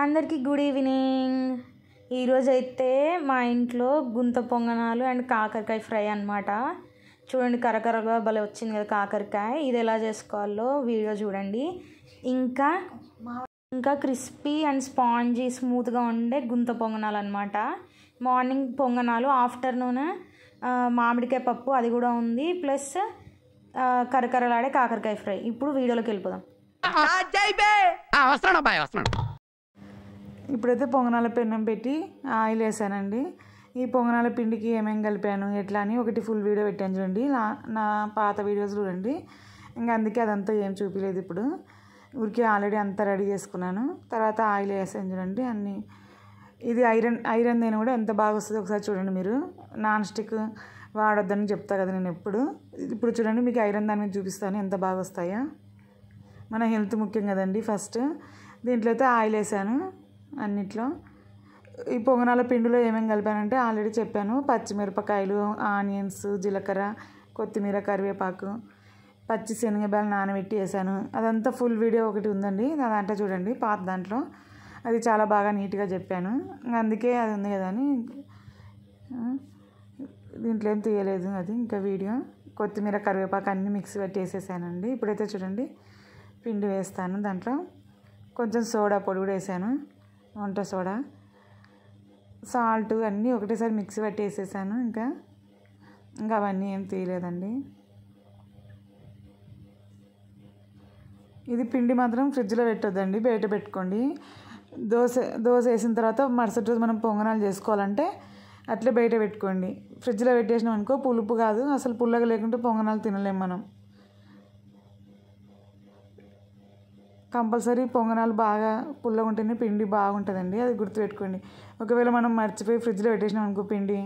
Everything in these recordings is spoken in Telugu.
అందరికీ గుడ్ ఈవినింగ్. ఈరోజైతే మా ఇంట్లో గుంత పొంగనాలు అండ్ కాకరకాయ ఫ్రై అన్నమాట. చూడండి, కరకరగా భలే వచ్చింది కదా కాకరకాయ. ఇది ఎలా చేసుకోవాలో వీడియో చూడండి. ఇంకా క్రిస్పీ అండ్ స్పాంజీ స్మూత్గా ఉండే గుంత పొంగనాలు అనమాట. మార్నింగ్ పొంగనాలు, ఆఫ్టర్నూన్ మామిడికాయ పప్పు అది కూడా ఉంది, ప్లస్ కరకరలాడే కాకరకాయ ఫ్రై. ఇప్పుడు వీడియోలోకి వెళ్ళిపోదాం. ఇప్పుడైతే పొంగనాల పెన్నం పెట్టి ఆయిల్ వేసానండి. ఈ పొంగనాల పిండికి ఏమేమి కలిపాను ఎట్లా అని ఒకటి ఫుల్ వీడియో పెట్టాను చూడండి. నా పాత వీడియోస్ చూడండి. ఇంకా అందుకే అదంతా ఏం చూపించలేదు. ఇప్పుడు ఊరికే ఆల్రెడీ అంతా రెడీ చేసుకున్నాను. తర్వాత ఆయిల్ వేసాను చూడండి అన్నీ. ఇది ఐరన్ నేను కూడా ఎంత బాగా వస్తుందో ఒకసారి చూడండి. మీరు నాన్ స్టిక్ వాడొద్దని చెప్తా కదా నేను ఇప్పుడు చూడండి, మీకు ఐరన్ దాని మీద చూపిస్తాను ఎంత బాగా వస్తాయో. మన హెల్త్ ముఖ్యం కదండి. ఫస్ట్ దీంట్లో అయితే ఆయిల్ వేసాను అన్నిట్లో. ఈ పొంగనాల పిండిలో ఏమేమి కలిపానంటే ఆల్రెడీ చెప్పాను. పచ్చిమిరపకాయలు, ఆనియన్స్, జీలకర్ర, కొత్తిమీర, కరివేపాకు, పచ్చి శనగబాలు నానబెట్టి వేసాను. అదంతా ఫుల్ వీడియో ఒకటి ఉందండి నా దాంట్లో చూడండి, పాత దాంట్లో. అది చాలా బాగా నీట్గా చెప్పాను. అందుకే అది ఉంది కదా అని దీంట్లో ఏం తీయలేదు. అది ఇంకా వీడియో. కొత్తిమీర, కరివేపాకు అన్నీ మిక్సీ పెట్టి వేసేసానండి. ఇప్పుడైతే చూడండి పిండి వేస్తాను. దాంట్లో కొంచెం సోడా పొడి కూడా వేసాను, వంట సోడా, సాల్ట్ అన్నీ ఒకటేసారి మిక్సీ పెట్టి వేసేసాను. ఇంకా అవన్నీ ఏం తీయలేదండి. ఇది పిండి మాత్రం ఫ్రిడ్జ్లో పెట్టొద్దండి, బయట పెట్టుకోండి. దోశ వేసిన తర్వాత మరుసటి రోజు మనం పొంగనాలు చేసుకోవాలంటే అట్లే బయట పెట్టుకోండి. ఫ్రిడ్జ్లో పెట్టేసినాం అనుకో పులుపు కాదు, అసలు పుల్లగా లేకుంటే పొంగనాలు తినలేం మనం. కంపల్సరీ పొంగనాలు బాగా పుల్లగా ఉంటేనే పిండి బాగుంటుందండి, అది గుర్తుపెట్టుకోండి. ఒకవేళ మనం మర్చిపోయి ఫ్రిడ్జ్లో పెట్టేసినాం అనుకో పిండి,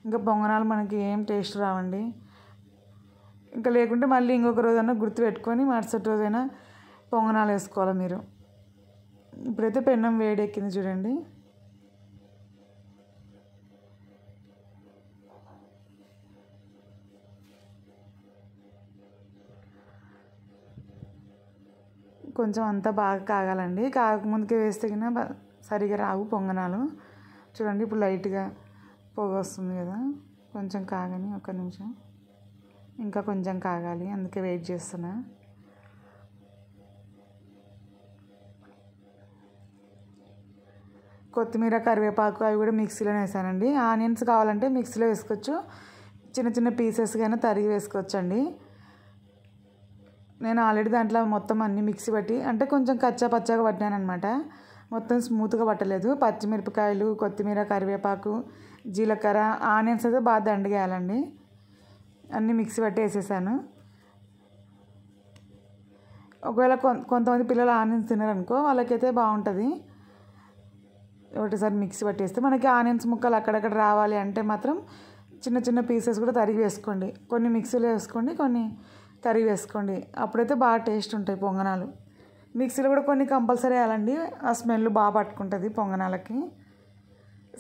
ఇంకా పొంగనాలు మనకి ఏం టేస్ట్ రావండి. ఇంకా లేకుంటే మళ్ళీ ఇంకొక రోజైనా గుర్తుపెట్టుకొని మరుసటి రోజైనా పొంగనాలు వేసుకోవాలి మీరు. ఇప్పుడైతే పెన్నం వేడెక్కింది చూడండి. కొంచెం అంతా బాగా కాగాలండి. కాకముందుకే వేస్తే కన్నా సరిగా రావు పొంగనాలు. చూడండి ఇప్పుడు లైట్గా పొగ వస్తుంది కదా. కొంచెం కాగని, ఒక నిమిషం, ఇంకా కొంచెం కాగాలి, అందుకే వెయిట్ చేస్తున్నా. కొత్తిమీర, కరివేపాకు అవి కూడా మిక్సీలోనే వేసానండి. ఆనియన్స్ కావాలంటే మిక్సీలో వేసుకోవచ్చు, చిన్న చిన్న పీసెస్గా తరిగి వేసుకోవచ్చండి. నేను ఆల్రెడీ దాంట్లో మొత్తం అన్నీ మిక్సీ పట్టి, అంటే కొంచెం కచ్చా పచ్చాగా పట్టినాను అనమాట, మొత్తం స్మూత్గా పట్టలేదు. పచ్చిమిరపకాయలు, కొత్తిమీర, కరివేపాకు, జీలకర్ర, ఆనియన్స్ అయితే బాగా దండిగేయాలండి. అన్నీ మిక్సీ పట్టి వేసేసాను. ఒకవేళ కొంతమంది పిల్లలు ఆనియన్స్ తినరనుకో వాళ్ళకైతే బాగుంటుంది. ఒకటిసారి మిక్సీ పట్టేస్తే మనకి ఆనియన్స్ ముక్కలు అక్కడక్కడ రావాలి అంటే మాత్రం చిన్న చిన్న పీసెస్ కూడా తరిగి వేసుకోండి. కొన్ని మిక్సీలో వేసుకోండి, కొన్ని తరిగి వేసుకోండి. అప్పుడైతే బాగా టేస్ట్ ఉంటాయి పొంగనాలు. మిక్సీలో కూడా కొన్ని కంపల్సరీ వేయాలండి, ఆ స్మెల్ బాగా పట్టుకుంటుంది పొంగనాలకి.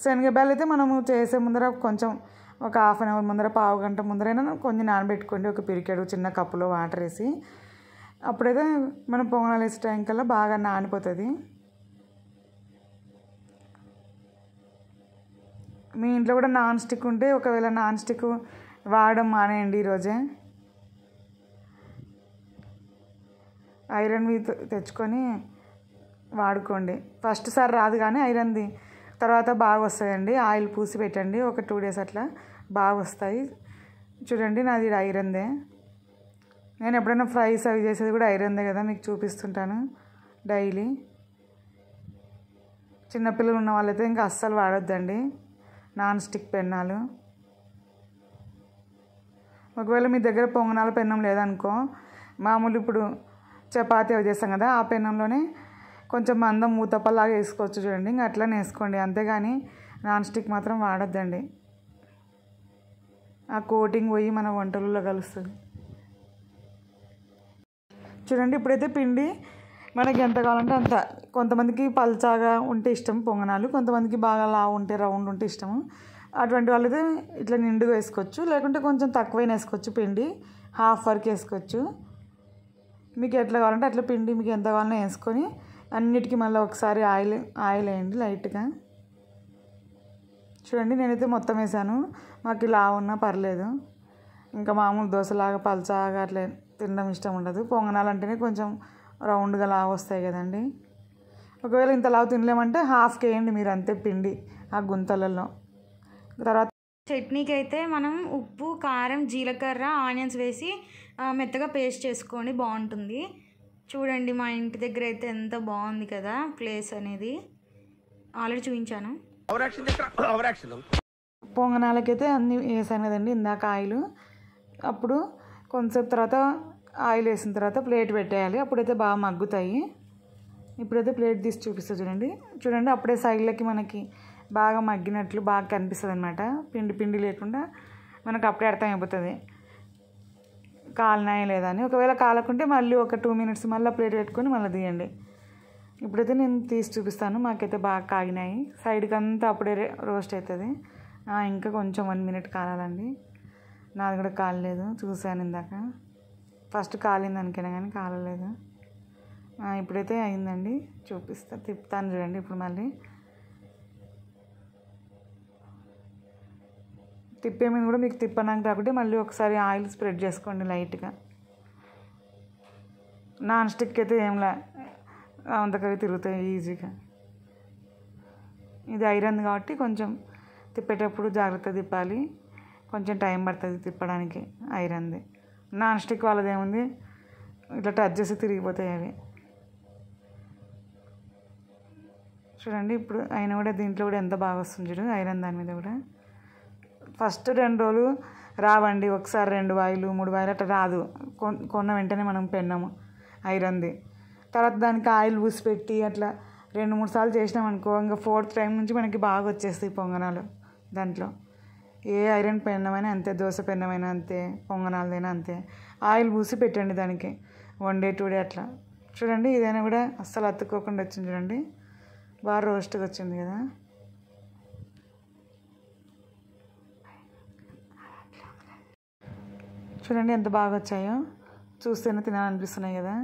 శనగబాలు అయితే మనము చేసే ముందర కొంచెం ఒక హాఫ్ అన్ అవర్ ముందర, పావు గంట ముందరైనా కొంచెం నానబెట్టుకోండి, ఒక పిరికెడు చిన్న కప్పులో వాటర్ వేసి. అప్పుడైతే మనం పొంగనాలు వేసే టైం కల్లా బాగా నానిపోతుంది. మీ ఇంట్లో కూడా నాన్ స్టిక్ ఉంటే ఒకవేళ నాన్ స్టిక్ వాడడం మానేయండి ఈరోజే. ఐరన్వి తెచ్చుకొని వాడుకోండి. ఫస్ట్ సారి రాదు కానీ ఐరన్ది తర్వాత బాగా వస్తాయండి. ఆయిల్ పూసి పెట్టండి, ఒక 2 days అట్లా బాగా వస్తాయి. చూడండి నాది ఐరన్దే. నేను ఎప్పుడైనా ఫ్రైస్ అవి చేసేది కూడా ఐరన్దే కదా, మీకు చూపిస్తుంటాను డైలీ. చిన్నపిల్లలు ఉన్న వాళ్ళైతే ఇంకా అస్సలు వాడొద్దండి నాన్ స్టిక్ పెన్నాలు. ఒకవేళ మీ దగ్గర పొంగనాల పెన్నం లేదనుకో, మామూలు ఇప్పుడు చపాతీ అవి చేస్తాం కదా ఆ పెన్నంలోనే కొంచెం మందం మూతప్పలాగా వేసుకోవచ్చు చూడండి. ఇంకా అట్లనే వేసుకోండి, అంతేగాని నాన్ స్టిక్ మాత్రం వాడొద్దండి. ఆ కోటింగ్ పోయి మన వంటలలో కలుస్తుంది. చూడండి ఇప్పుడైతే పిండి మనకి ఎంత కావాలంటే అంత. కొంతమందికి పల్చాగా ఉంటే ఇష్టం పొంగనాలు, కొంతమందికి బాగా లావు ఉంటే రౌండ్ ఉంటే ఇష్టము. అటువంటి వాళ్ళైతే ఇట్లా నిండుగా వేసుకోవచ్చు, లేకుంటే కొంచెం తక్కువైనా వేసుకోవచ్చు. పిండి హాఫ్ వరకు వేసుకోవచ్చు. మీకు ఎట్లా కావాలంటే అట్లా పిండి మీకు ఎంత కావాలన్నా వేసుకొని అన్నిటికీ మళ్ళీ ఒకసారి ఆయిల్ వేయండి లైట్గా. చూడండి నేనైతే మొత్తం వేసాను. మాకు ఇలా ఉన్నా పర్లేదు. ఇంకా మామూలు దోశలాగా పల్చాగా అట్లా తినడం ఇష్టం ఉండదు. పొంగనాలంటేనే కొంచెం రౌండ్గా లావు వస్తాయి కదండి. ఒకవేళ ఇంత లావు తినలేమంటే హాఫ్కి వేయండి మీరు అంతే పిండి ఆ గుంతలలో. తర్వాత చట్నీకి అయితే మనం ఉప్పు, కారం, జీలకర్ర, ఆనియన్స్ వేసి మెత్తగా పేస్ట్ చేసుకోండి, బాగుంటుంది. చూడండి మా ఇంటి దగ్గర అయితే ఎంత బాగుంది కదా ప్లేస్ అనేది. ఆల్రెడీ చూపించాను. పొంగనాలకైతే అన్నీ వేసాను కదండి ఇందాక ఆయిల్. అప్పుడు కొంతసేపు తర్వాత ఆయిల్ వేసిన తర్వాత ప్లేట్ పెట్టేయాలి. అప్పుడైతే బాగా మగ్గుతాయి. ఇప్పుడైతే ప్లేట్ తీసి చూపిస్తుంది చూడండి. అప్పుడే సైడ్లకి మనకి బాగా మగ్గినట్లు బాగా కనిపిస్తుంది అనమాట. పిండి పిండి లేకుండా మనకు అప్పుడే అర్థమైపోతుంది కాలినాయి లేదా అని. ఒకవేళ కాలకుంటే మళ్ళీ ఒక 2 minutes మళ్ళీ ప్లేట్ పెట్టుకొని మళ్ళీ తీయండి. ఇప్పుడైతే నేను తీసి చూపిస్తాను. మాకైతే బాగా కాగినాయి. సైడ్కి అంతా అప్పుడే రోస్ట్ అవుతుంది. ఇంకా కొంచెం 1 minute కాలాలండి. నాది కూడా కాలలేదు, చూశాను ఇందాక. ఫస్ట్ కాలింది అనుకున్నా కానీ కాలలేదు. ఇప్పుడైతే అయిందండి, తిప్పుతాను చూడండి. ఇప్పుడు మళ్ళీ తిప్పే మీద కూడా మీకు తిప్పడానికి రాకుంటే మళ్ళీ ఒకసారి ఆయిల్ స్ప్రెడ్ చేసుకోండి లైట్గా. నాన్ స్టిక్ అయితే ఏంలా అంతకవి తిరుగుతాయి ఈజీగా. ఇది ఐరన్ కాబట్టి కొంచెం తిప్పేటప్పుడు జాగ్రత్త తిప్పాలి. కొంచెం టైం పడుతుంది తిప్పడానికి ఐరన్ది. నాన్ స్టిక్ వాళ్ళది ఏముంది, ఇట్లా టచ్ చేసి తిరిగిపోతాయి అవి. చూడండి ఇప్పుడు అయినా కూడా దీంట్లో కూడా ఎంత బాగా వస్తుంది చూడు ఐరన్ దాని మీద కూడా. ఫస్ట్ 2 రోజులు రావండి, ఒకసారి 2 వాయిలు 3 వాయిలు అట్లా రాదు. కొన్న వెంటనే మనం పెన్నాము ఐరన్ది. తర్వాత దానికి ఆయిల్ పూసి పెట్టి అట్లా 2-3 సార్లు చేసినామనుకో, ఇంకా 4th టైం నుంచి మనకి బాగా వచ్చేస్తాయి పొంగనాలు. దాంట్లో ఏ ఐరన్ పెన్నమైనా అంతే, దోశ పెన్నమైనా అంతే, పొంగనాలదైనా అంతే. ఆయిల్ పూసి పెట్టండి దానికి 1 day 2 day అట్లా. చూడండి ఇదైనా కూడా అస్సలు అతుక్కోకుండా వచ్చింది చూడండి, బాగా రోస్ట్గా వచ్చింది కదా. చూడండి ఎంత బాగా వచ్చాయో, చూస్తేనే తినాలనిపిస్తున్నాయి కదా.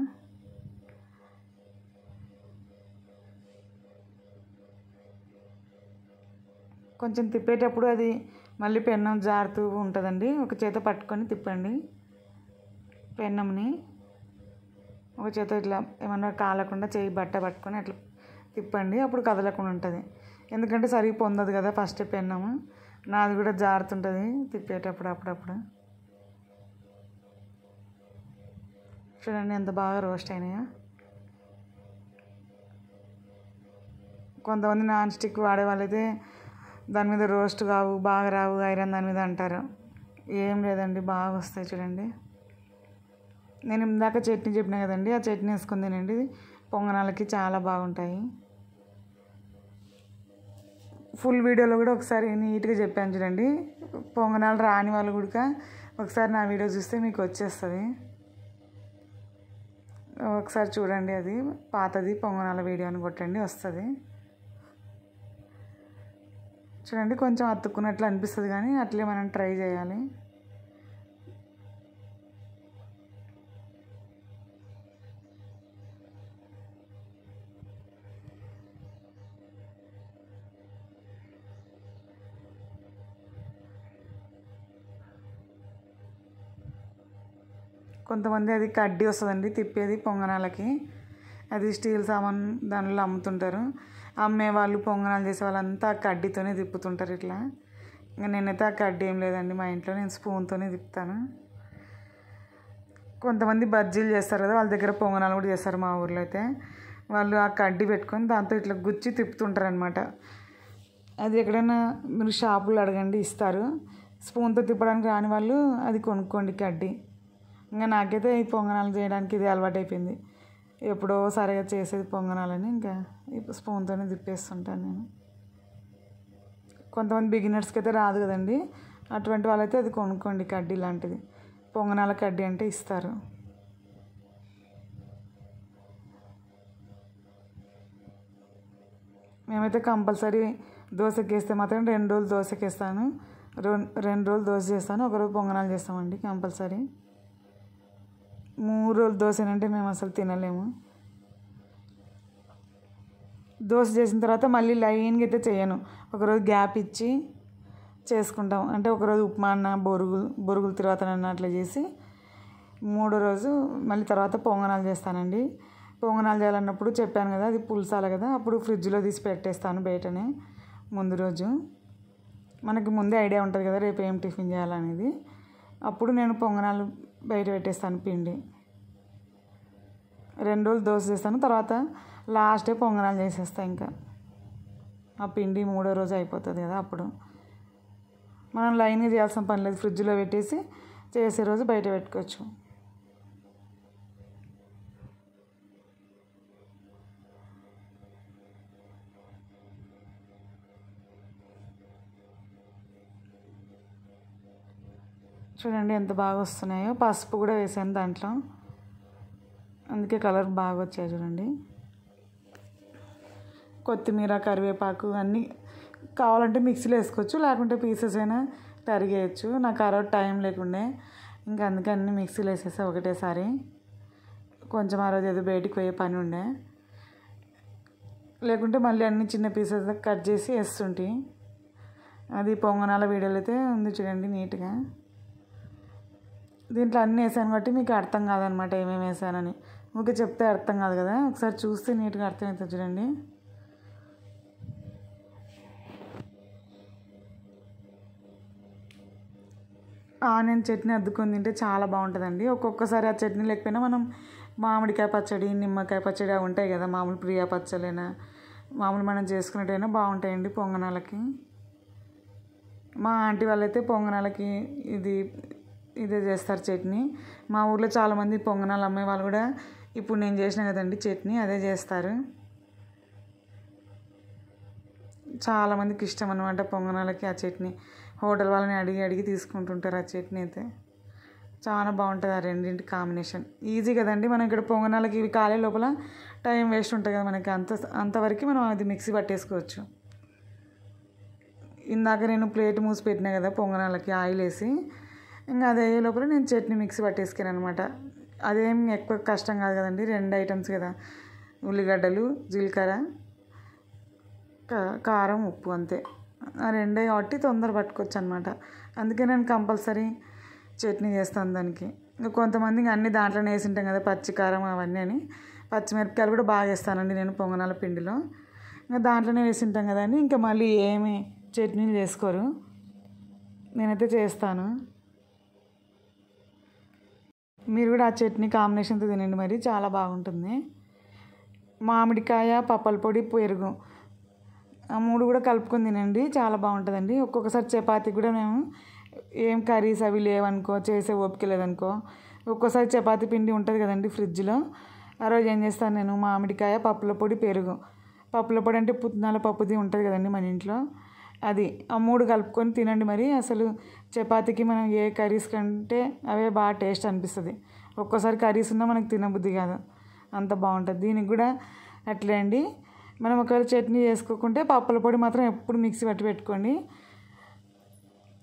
కొంచెం తిప్పేటప్పుడు అది మళ్ళీ పెన్నం జారుతూ ఉంటుందండి. ఒక చేత పట్టుకొని తిప్పండి పెన్నంని. ఒక చేత ఇట్లా ఏమన్నా కాలకుండా చేయి బట్ట పట్టుకొని అట్లా తిప్పండి, అప్పుడు కదలకుండా ఉంటుంది. ఎందుకంటే సరిగ్గా పొందదు కదా ఫస్ట్ పెన్నము. నాది కూడా జారుతుంటుంది తిప్పేటప్పుడు అప్పుడప్పుడు. చూడండి ఎంత బాగా రోస్ట్ అయినాయో. కొంతమంది నాన్ స్టిక్ వాడే వాళ్ళైతే దాని మీద రోస్ట్ కావు, బాగా రావు ఐరన్ దాని మీద అంటారు. ఏం లేదండి, బాగా వస్తాయి చూడండి. నేను ఇందాక చట్నీ చెప్పినా కదండి, ఆ చట్నీ వేసుకుని తినండి, పొంగనాలకి చాలా బాగుంటాయి. ఫుల్ వీడియోలో కూడా ఒకసారి నీట్గా చెప్పాను చూడండి. పొంగనాలు రాని వాళ్ళు కూడా ఒకసారి నా వీడియో చూస్తే మీకు వచ్చేస్తుంది. ఒకసారి చూడండి, అది పాతది పొంగనాల వీడియో అని కొట్టండి వస్తుంది. చూడండి కొంచెం అతుక్కున్నట్లు అనిపిస్తుంది కానీ అట్లే మనం ట్రై చేయాలి. కొంతమంది అది కడ్డీ వస్తుందండి తిప్పేది పొంగనాలకి, అది స్టీల్ సామాన్ దానిలో అమ్ముతుంటారు. అమ్మే వాళ్ళు పొంగనాలు చేసే వాళ్ళంతా ఆ కడ్డీతోనే తిప్పుతుంటారు ఇట్లా. ఇంకా నేనైతే ఆ కడ్డీ ఏం లేదండి మా ఇంట్లో, నేను స్పూన్తోనే తిప్పుతాను. కొంతమంది బజ్జీలు చేస్తారు కదా, వాళ్ళ దగ్గర పొంగనాలు కూడా చేస్తారు మా ఊర్లో అయితే. వాళ్ళు ఆ కడ్డీ పెట్టుకొని దాంతో ఇట్లా గుచ్చి తిప్పుతుంటారు అనమాట. అది ఎక్కడైనా మీరు షాపులు అడగండి ఇస్తారు. స్పూన్తో తిప్పడానికి రాని వాళ్ళు అది కొనుక్కోండి కడ్డీ. ఇంకా నాకైతే ఈ పొంగనాలు చేయడానికి ఇది అలవాటు అయిపోయింది. ఎప్పుడో సరిగా చేసేది పొంగనాలని ఇంకా స్పూన్తోనే తిప్పేస్తుంటాను నేను. కొంతమంది బిగినర్స్కి అయితే రాదు కదండి, అటువంటి వాళ్ళైతే అది కొనుక్కోండి కడ్డీ లాంటిది. పొంగనాల కడ్డీ అంటే ఇస్తారు. మేమైతే కంపల్సరీ దోశకి వేస్తే మాత్రం 2 రోజులు దోశకి వేస్తాను, 2 రోజులు దోశ చేస్తాను, 1 రోజు పొంగనాలు చేస్తామండి కంపల్సరీ. 3 రోజులు దోశ అంటే మేము అసలు తినలేము. దోశ చేసిన తర్వాత మళ్ళీ లైన్గా అయితే చేయను, ఒకరోజు గ్యాప్ ఇచ్చి చేసుకుంటాం. అంటే ఒకరోజు ఉప్మా అన్న బొరుగుల తర్వాత అట్లా చేసి మూడో రోజు మళ్ళీ తర్వాత పొంగనాలు చేస్తానండి. పొంగనాలు చేయాలన్నప్పుడు చెప్పాను కదా, అది పులుసాలి కదా, అప్పుడు ఫ్రిడ్జ్లో తీసి పెట్టేస్తాను బయటనే. ముందు రోజు మనకి ముందే ఐడియా ఉంటుంది కదా రేపు ఏం టిఫిన్ చేయాలనేది. అప్పుడు నేను పొంగనాలు బయట పెట్టేస్తాను పిండి. 2 రోజులు దోశ చేస్తాను, తర్వాత లాస్ట్ డే పొంగనాలు చేసేస్తాను. ఇంకా ఆ పిండి మూడో రోజు అయిపోతుంది కదా, అప్పుడు మనం లైన్గా చేయాల్సిన పని లేదు, ఫ్రిడ్జ్లో పెట్టేసి చేసే రోజు బయట పెట్టుకోవచ్చు. చూడండి ఎంత బాగా వస్తున్నాయో. పసుపు కూడా వేసాను దాంట్లో, అందుకే కలర్ బాగా వచ్చాయి చూడండి. కొత్తిమీర, కరివేపాకు అన్నీ కావాలంటే మిక్సీలో వేసుకోవచ్చు, లేకుంటే పీసెస్ అయినా తరిగేయచ్చు. నాకు ఆ రోజు టైం లేకుండే, ఇంకా అందుకే అన్నీ మిక్సీలో వేసేసా ఒకటేసారి. కొంచెం ఆ రోజు ఏదో బయటికి పోయే పని ఉండే, లేకుంటే మళ్ళీ అన్ని చిన్న పీసెస్ కట్ చేసి వేస్తుంటే. అది పొంగనాల వీడియోలో అయితే ఉంది చూడండి నీట్గా. దీంట్లో అన్నీ వేసాను కాబట్టి మీకు అర్థం కాదనమాట ఏమేమి వేసానని. ఊరికే చెప్తే అర్థం కాదు కదా, ఒకసారి చూస్తే నీట్గా అర్థమవుతుంది చూడండి. ఆనియన్ చట్నీ అద్దుకొని తింటే చాలా బాగుంటుందండి. ఒక్కొక్కసారి ఆ చట్నీ లేకపోయినా మనం మామిడికాయ పచ్చడి, నిమ్మకాయ పచ్చడి అవి ఉంటాయి కదా, మామూలు ప్రియా పచ్చలైనా మామూలు మనం చేసుకున్నట్టయినా బాగుంటాయండి పొంగనాలకి. మా ఆంటీ వాళ్ళైతే పొంగనాలకి ఇదే చేస్తారు చట్నీ. మా ఊర్లో చాలామంది పొంగనాలు అమ్మే వాళ్ళు కూడా ఇప్పుడు నేను చేసిన కదండి చట్నీ అదే చేస్తారు. చాలామందికి ఇష్టం అనమాట పొంగనాలకి ఆ చట్నీ. హోటల్ వాళ్ళని అడిగి తీసుకుంటుంటారు ఆ చట్నీ అయితే. చాలా బాగుంటుంది ఆ రెండింటి కాంబినేషన్. ఈజీ కదండి, మనం ఇక్కడ పొంగనాలకి ఇవి కాలే లోపల టైం వేస్ట్ ఉంటుంది కదా మనకి, అంతవరకు మనం అది మిక్సీ పట్టేసుకోవచ్చు. ఇందాక నేను ప్లేట్ మూసి పెట్టినా కదా పొంగనాలకి ఆయిల్ వేసి, ఇంకా అది అయ్యే లోపల నేను చట్నీ మిక్సీ పట్టేసుకాను అనమాట. అదేం ఎక్కువ కష్టం కాదు కదండి, 2 ఐటమ్స్ కదా, ఉల్లిగడ్డలు, జీలకర్ర, కారం, ఉప్పు, అంతే. ఆ 2 కాబట్టి తొందర పట్టుకోవచ్చు అనమాట. అందుకే నేను కంపల్సరీ చట్నీ చేస్తాను దానికి. ఇంకా కొంతమంది అన్ని దాంట్లోనే వేసి ఉంటాం కదా, పచ్చికారం అవన్నీ అని. పచ్చిమిరపకాయలు కూడా బాగా వేస్తానండి నేను పొంగనాల పిండిలో. ఇంకా దాంట్లోనే వేసి ఉంటాం కదా అని ఇంకా మళ్ళీ ఏమి చట్నీలు చేసుకోరు, నేనైతే చేస్తాను. మీరు కూడా ఆ చట్నీ కాంబినేషన్తో తినండి, మరి చాలా బాగుంటుంది. మామిడికాయ, పప్పల పొడి, పెరుగు ఆ 3 కూడా కలుపుకొని తినండి, చాలా బాగుంటుందండి. ఒక్కొక్కసారి చపాతీ కూడా మేము ఏం కర్రీస్ అవి లేవనుకో, చేసే ఓపిక లేదనుకో, ఒక్కోసారి చపాతీ పిండి ఉంటుంది కదండి ఫ్రిడ్జ్లో, ఆ రోజు ఏం చేస్తాను నేను మామిడికాయ, పప్పుల పొడి, పెరుగు. పప్పుల పొడి అంటే పుట్నాల పప్పుది ఉంటుంది కదండి మన ఇంట్లో, అది ఆ 3 కలుపుకొని తినండి. మరి అసలు చపాతీకి మనం ఏ కర్రీస్ కంటే అవే బాగా టేస్ట్ అనిపిస్తుంది. ఒక్కోసారి కర్రీస్ ఉన్నా మనకు తినబుద్ధి కాదు, అంత బాగుంటుంది. దీనికి కూడా అట్లే అండి. మనం ఒకవేళ చట్నీ చేసుకోకుంటే పప్పుల పొడి మాత్రం ఎప్పుడు మిక్సీ పట్టి పెట్టుకోండి,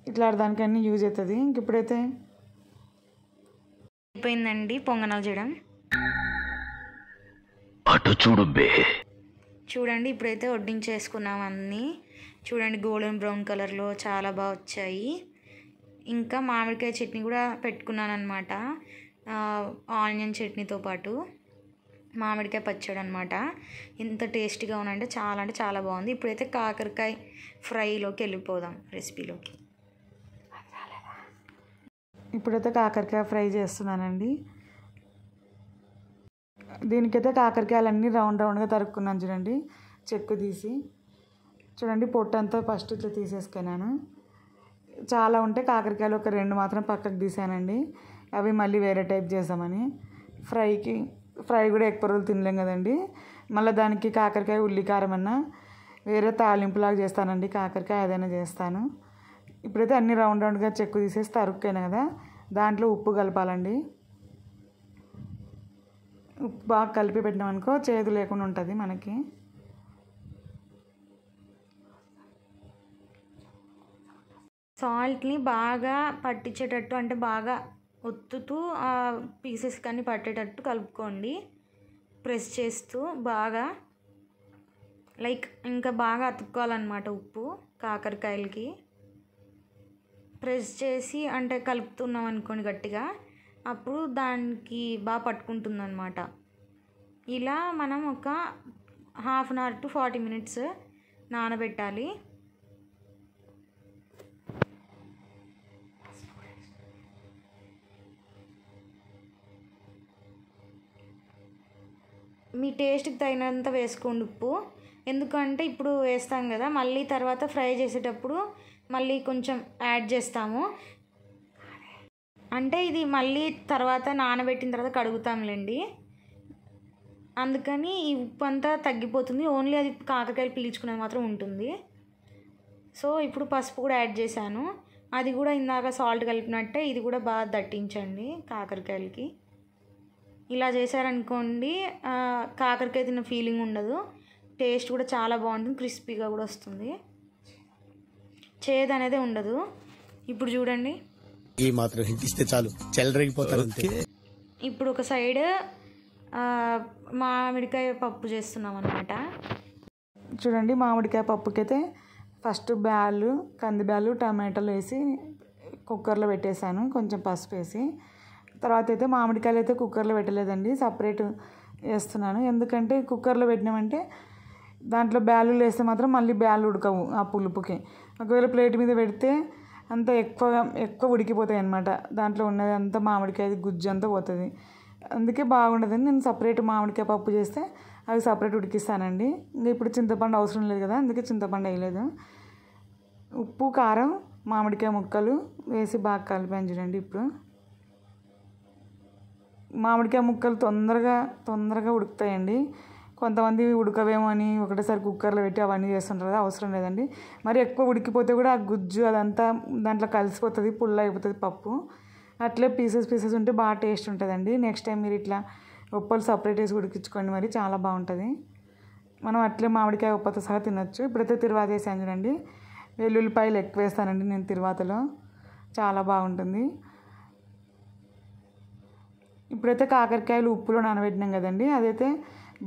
ఇట్లా దానికన్నీ యూజ్ అవుతుంది. ఇంక ఇప్పుడైతే అయిపోయిందండి పొంగనాలు చేయడం. అటు చూడు బే. చూడండి ఇప్పుడైతే వడ్డించేసుకున్నాం అన్నీ. చూడండి గోల్డెన్ బ్రౌన్ కలర్లో చాలా బాగా వచ్చాయి. ఇంకా మామిడికాయ చట్నీ కూడా పెట్టుకున్నాను అనమాట, ఆనియన్ చట్నీతో పాటు మామిడికాయ పచ్చడి అనమాట. ఎంత టేస్టీగా ఉందంటే చాలా బాగుంది. ఇప్పుడైతే కాకరకాయ ఫ్రైలోకి వెళ్ళిపోదాం, రెసిపీలోకి. ఇప్పుడైతే కాకరకాయ ఫ్రై చేస్తున్నానండి. దీనికైతే కాకరకాయలన్నీ రౌండ్గా తరుక్కున్నాను చూడండి, చెక్కు తీసి. చూడండి పొట్టంతా ఫస్ట్ ఇట్లా తీసేసుకున్నాను. చాలా ఉంటే కాకరకాయలు ఒక 2 మాత్రం పక్కకు తీసానండి, అవి మళ్ళీ వేరే టైప్ చేసామని. ఫ్రై కూడా ఎక్కువ రోజులు తినలేం కదండి, మళ్ళీ దానికి కాకరకాయ ఉల్లికారం అన్నా వేరే తాలింపులాగా చేస్తానండి, కాకరకాయ ఏదైనా చేస్తాను. ఇప్పుడైతే అన్ని రౌండ్గా చెక్కు తీసేసి తరుక్కున్నాను కదా, దాంట్లో ఉప్పు కలపాలండి. ఉప్పు బాగా కలిపి పెట్టినామనుకో చేదు లేకుండా ఉంటుంది మనకి. సాల్ట్ని బాగా పట్టించేటట్టు, అంటే బాగా ఒత్తుతూ ఆ పీసెస్ కానీ పట్టేటట్టు కలుపుకోండి, ప్రెస్ చేస్తూ బాగా లైక్ ఇంకా బాగా అతుక్కోవాలన్నమాట ఉప్పు కాకరకాయలకి. ప్రెస్ చేసి అంటే కలుపుతున్నాం అనుకోండి గట్టిగా, అప్పుడు దానికి బాగా పట్టుకుంటుంది అనమాట. ఇలా మనం ఒక 1/2 hour to 40 minutes నానబెట్టాలి. మీ టేస్ట్కి తగినంత వేసుకోండి ఉప్పు. ఎందుకంటే ఇప్పుడు వేస్తాం కదా, మళ్ళీ తర్వాత ఫ్రై చేసేటప్పుడు మళ్ళీ కొంచెం యాడ్ చేస్తాము. అంటే ఇది మళ్ళీ తర్వాత నానబెట్టిన తర్వాత కడుగుతాంలేండి, అందుకని ఈ ఉప్పు అంతా తగ్గిపోతుంది. ఓన్లీ అది కాకరకాయలు పీల్చుకునేది మాత్రం ఉంటుంది. సో ఇప్పుడు పసుపు కూడా యాడ్ చేశాను. అది కూడా ఇందాక సాల్ట్ కలిపినట్టే ఇది కూడా బాగా దట్టించండి కాకరకాయలకి. ఇలా చేశారనుకోండి కాకరకాయ తిన్న ఫీలింగ్ ఉండదు, టేస్ట్ కూడా చాలా బాగుంటుంది, క్రిస్పీగా కూడా వస్తుంది, చేదు అనేది ఉండదు. ఇప్పుడు చూడండి, ఈ మాత్రం హిట్ ఇస్తే చాలు చెలరేగిపోతారు. ఇప్పుడు ఒక సైడ్ మామిడికాయ పప్పు చేస్తున్నాం అన్నమాట. చూడండి, మామిడికాయ పప్పుకైతే ఫస్ట్ బ్యాళ్ళు, కంది బ్యాళ్ళు, టమాటాలు వేసి కుక్కర్లో పెట్టేశాను, కొంచెం పసుపు వేసి. తర్వాత అయితే మామిడికాయలు అయితే కుక్కర్లో పెట్టలేదండి, సపరేట్ వేస్తున్నాను. ఎందుకంటే కుక్కర్లో పెట్టినామంటే దాంట్లో బ్యాళ్ళు వేస్తే మాత్రం మళ్ళీ బ్యాళ్ళు ఉడకవు ఆ పులుపుకి. ఒకవేళ ప్లేట్ మీద పెడితే అంత ఎక్కువ ఉడికిపోతాయి అన్నమాట, దాంట్లో ఉన్నది అంతా మామిడికాయ గుజ్జు అంతా పోతుంది. అందుకే బాగుండదని నేను సపరేట్ మామిడికాయ పప్పు చేస్తే అవి సపరేట్ ఉడికిస్తానండి. ఇంకా ఇప్పుడు చింతపండు అవసరం లేదు కదా, అందుకే చింతపండు వేయలేదు. ఉప్పు, కారం, మామిడికాయ ముక్కలు వేసి బాగా కలిపాను చూడండి. ఇప్పుడు మామిడికాయ ముక్కలు తొందరగా ఉడుకుతాయండి. కొంతమంది ఉడకవేమో అని ఒకటేసారి కుక్కర్లో పెట్టి అవన్నీ చేస్తుంటారు కదా, అవసరం లేదండి. మరి ఎక్కువ ఉడికిపోతే కూడా ఆ గుజ్జు అదంతా దాంట్లో కలిసిపోతుంది, పుల్ల అయిపోతుంది పప్పు. అట్లే పీసెస్ ఉంటే బాగా టేస్ట్ ఉంటుందండి. నెక్స్ట్ టైం మీరు ఇట్లా ఉప్పలు సపరేట్ వేసి ఉడికించుకోండి, మరి చాలా బాగుంటుంది. మనం అట్లే మామిడికాయ ఉప్పతో సహా తినొచ్చు. ఇప్పుడైతే తిరువాత వేసాను చూడండి, వెల్లుల్లిపాయలు ఎక్కువ వేస్తానండి నేను తిరువాతలో, చాలా బాగుంటుంది. ఇప్పుడైతే కాకరకాయలు ఉప్పులో నానబెట్టినాం కదండి, అదైతే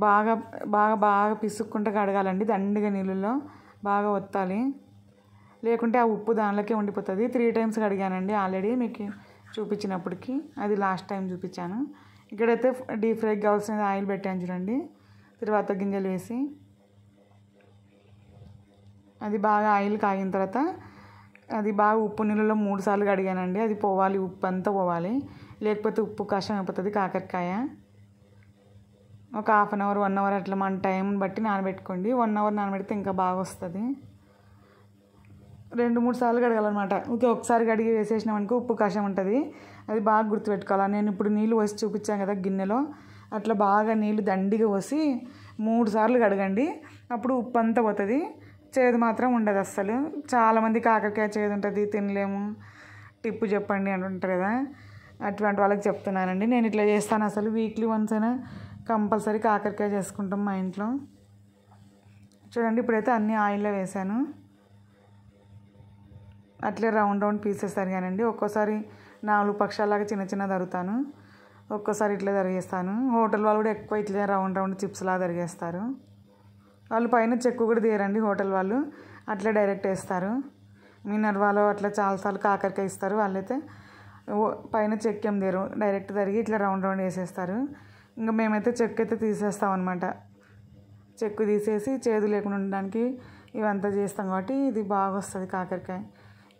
బాగా పిసుక్కుంటూ కడగాలండి, దండిగా నీళ్ళల్లో బాగా ఒత్తాలి, లేకుంటే ఆ ఉప్పు దానిలోకే ఉండిపోతుంది. 3 times కడిగానండి ఆల్రెడీ, మీకు చూపించినప్పటికీ. అది లాస్ట్ టైం చూపించాను. ఇక్కడైతే డీప్ ఫ్రైకి కావాల్సిన ఆయిల్ పెట్టాను చూడండి, తర్వాత గింజలు వేసి అది బాగా ఆయిల్ కాగిన తర్వాత అది బాగా ఉప్పు నీళ్ళలో 3 సార్లు కడిగానండి. అది పోవాలి, ఉప్పు అంతా పోవాలి, లేకపోతే ఉప్పు కష్టం అయిపోతుంది కాకరకాయ. ఒక 1/2 hour 1 hour అట్లా మన టైంని బట్టి నానబెట్టుకోండి. 1 hour నానబెడితే ఇంకా బాగా వస్తుంది. 2-3 సార్లు కడగాలన్నమాట. ఒకసారి కడిగి వేసేసినామనుకో ఉప్పు కషం ఉంటుంది, అది బాగా గుర్తుపెట్టుకోవాలి. నేను ఇప్పుడు నీళ్ళు పోసి చూపించాను కదా గిన్నెలో, అట్లా బాగా నీళ్ళు దండిగా పోసి 3 సార్లు కడగండి, అప్పుడు ఉప్పు అంతా పోతుంది, చేదు మాత్రం ఉండదు అస్సలు. చాలామంది కాకరకాయ చేదు ఉంటుంది తినలేము, టిప్పు చెప్పండి అంటుంటారు కదా, అటువంటి వాళ్ళకి చెప్తున్నానండి. నేను ఇట్లా చేస్తాను, అసలు వీక్లీ వన్స్ అయినా కంపల్సరీ కాకరకాయ చేసుకుంటాం మా ఇంట్లో. చూడండి, ఇప్పుడైతే అన్ని ఆయిల్లో వేసాను. అట్లే రౌండ్ పీసెస్ తరిగానండి. ఒక్కోసారి 4 పక్షాలాగా చిన్న తరుగుతాను, ఒక్కోసారి ఇట్లా తరిగేస్తాను. హోటల్ వాళ్ళు కూడా ఎక్కువ ఇట్లే రౌండ్ చిప్స్ లాగా తరిగేస్తారు. వాళ్ళు పైన చెక్కు కూడా తీయరండి హోటల్ వాళ్ళు, అట్లా డైరెక్ట్ వేస్తారు. మినర్వాలో అట్లా చాలాసార్లు కాకరకాయ ఇస్తారు, వాళ్ళైతే పైన చెక్కు ఏం తీయరు, డైరెక్ట్ తరిగి ఇట్లా రౌండ్ వేసేస్తారు. ఇంకా మేమైతే చెక్కు అయితే తీసేస్తాం అనమాట. చెక్కు తీసేసి చేదు లేకుండా ఉండడానికి ఇవంతా చేస్తాం కాబట్టి ఇది బాగా వస్తుంది కాకరకాయ.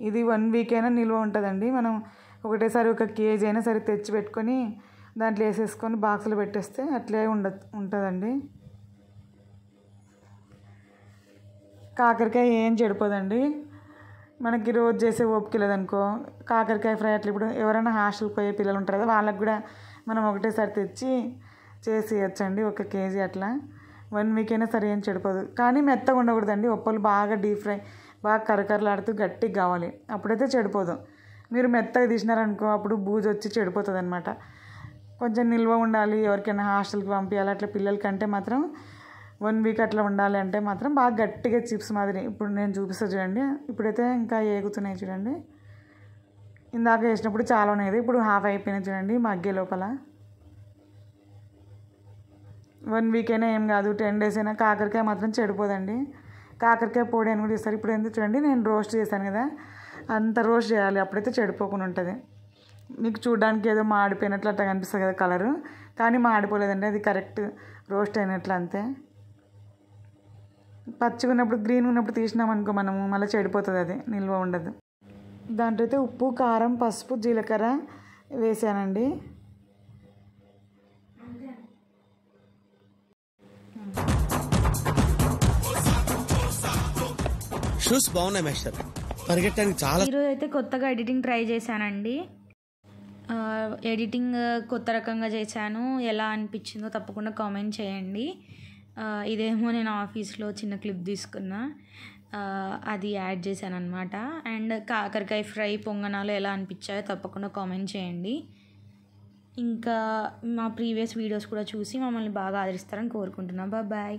ఇది 1 week అయినా నిల్వ ఉంటుందండి. మనం ఒకటేసారి 1 kg అయినా సరే తెచ్చి పెట్టుకొని దాంట్లో వేసేసుకొని బాక్సులు పెట్టేస్తే అట్లే ఉంటుందండి. కాకరకాయ ఏం చెడిపోదండి. మనకి రోజు చేసే ఓపిక లేదనుకో, కాకరకాయ ఫ్రై అట్లా ఇప్పుడు ఎవరైనా హాస్టల్కి పోయే పిల్లలు ఉంటారు కదా, వాళ్ళకి కూడా మనం ఒకటేసారి తెచ్చి చేసి ఇవ్వచ్చండి 1 kg అట్లా. 1 week అయినా సరే ఏం చెడిపోదు. కానీ మెత్తగా ఉండకూడదండి, ఉప్పలు బాగా డీప్ ఫ్రై బాగా కరకరలాడుతూ గట్టిగా కావాలి, అప్పుడైతే చెడిపోదు. మీరు మెత్తగా తీసినారనుకో అప్పుడు బూజు వచ్చి చెడిపోతుంది అనమాట. కొంచెం నిల్వ ఉండాలి, ఎవరికైనా హాస్టల్కి పంపించాలి అట్లా పిల్లలకంటే మాత్రం 1 week అట్లా ఉండాలి అంటే మాత్రం బాగా గట్టిగా చిప్స్ మాదిరి. ఇప్పుడు నేను చూపిస్తాను చూడండి, ఇప్పుడైతే ఇంకా ఏగుతున్నాయి చూడండి. ఇందాక వేసినప్పుడు చాలా ఉన్నాయి, ఇప్పుడు హాఫ్ అయిపోయినాయి చూడండి మగ్గే లోపల. 1 వీక్ అయినా ఏం కాదు, 10 days అయినా కాకరకాయ మాత్రం చెడిపోదండి. కాకరకాయ పొడి అని కూడా చేస్తారు. ఇప్పుడు ఎందుకు చూడండి, నేను రోస్ట్ చేశాను కదా, అంత రోస్ట్ చేయాలి, అప్పుడైతే చెడిపోకుండా ఉంటుంది. మీకు చూడడానికి ఏదో మాడిపోయినట్లు అట్లా కనిపిస్తుంది కదా కలరు, కానీ మాడిపోలేదండి, అది కరెక్ట్ రోస్ట్ అయినట్లు అంతే. పచ్చిగా ఉన్నప్పుడు గ్రీన్ ఉన్నప్పుడు తీసినామనుకో మనము మళ్ళీ చెడిపోతుంది, అది నిల్వ ఉండదు. దాంట్లో అయితే ఉప్పు, కారం, పసుపు, జీలకర్ర వేసానండి. షూస్ బాగున్నాయి మాస్టర్, పరిగెట్టడానికి చాలా. ఈరోజు అయితే కొత్తగా ఎడిటింగ్ ట్రై చేశానండి. ఎడిటింగ్ కొత్త రకంగా చేశాను, ఎలా అనిపించిందో తప్పకుండా కామెంట్ చేయండి. ఇదేమో నేను ఆఫీస్లో చిన్న క్లిప్ తీసుకున్నా, అది యాడ్ చేశాను అనమాట. అండ్ కాకరకాయ ఫ్రై, పొంగనాలు ఎలా అనిపించాయో తప్పకుండా కామెంట్ చేయండి. ఇంకా మా ప్రీవియస్ వీడియోస్ కూడా చూసి మమ్మల్ని బాగా ఆదరిస్తారని కోరుకుంటున్నాను. బాయ్.